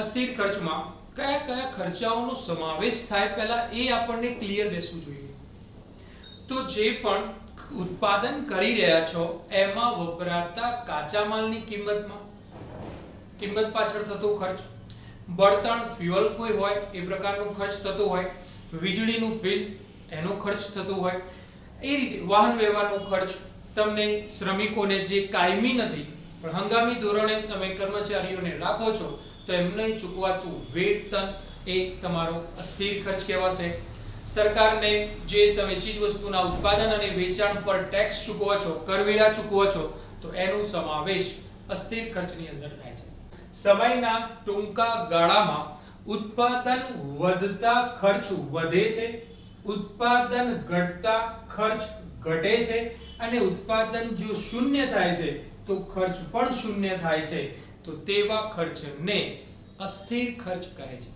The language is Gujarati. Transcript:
અસ્થિર ખર્ચમાં કયા કયા ખર્ચાઓનો સમાવેશ થાય પહેલા એ આપણને ક્લિયર બેસવું જોઈએ. તો જે પણ ઉત્પાદન કરી રહ્યા છો એમાં વપરાતા કાચા માલની કિંમત પાછળ થતો ખર્ચ, બળતણ ફ્યુઅલ કોઈ હોય એ પ્રકારનો ખર્ચ થતો હોય, વીજળીનું બિલ એનો ખર્ચ થતો હોય, એ રીતે વાહન વ્યવહારનો ખર્ચ, તમને શ્રમિકોને જે કાયમી નથી પણ હંગામી ધોરણે તમે કર્મચારીઓને રાખો છો તો એમને ચૂકવાતું વેતન એ તમારો અસ્થિર ખર્ચ કહેવાશે. સરકારને જે તમે ચીજ વસ્તુના ઉત્પાદન અને વેચાણ પર ટેક્સ ચૂકવો છો, કરવેરા ચૂકવો છો, તો એનો સમાવેશ અસ્થિર ખર્ચની અંદર થાય છે. સમયના ટૂંકા ગાળામાં ઉત્પાદન વધતા ખર્ચ વધે છે, ઉત્પાદન ઘટતા ખર્ચ ઘટે છે અને ઉત્પાદન જો શૂન્ય થાય છે તો ખર્ચ પણ શૂન્ય થાય છે. તો તેવા ખર્ચને અસ્થિર ખર્ચ કહે છે.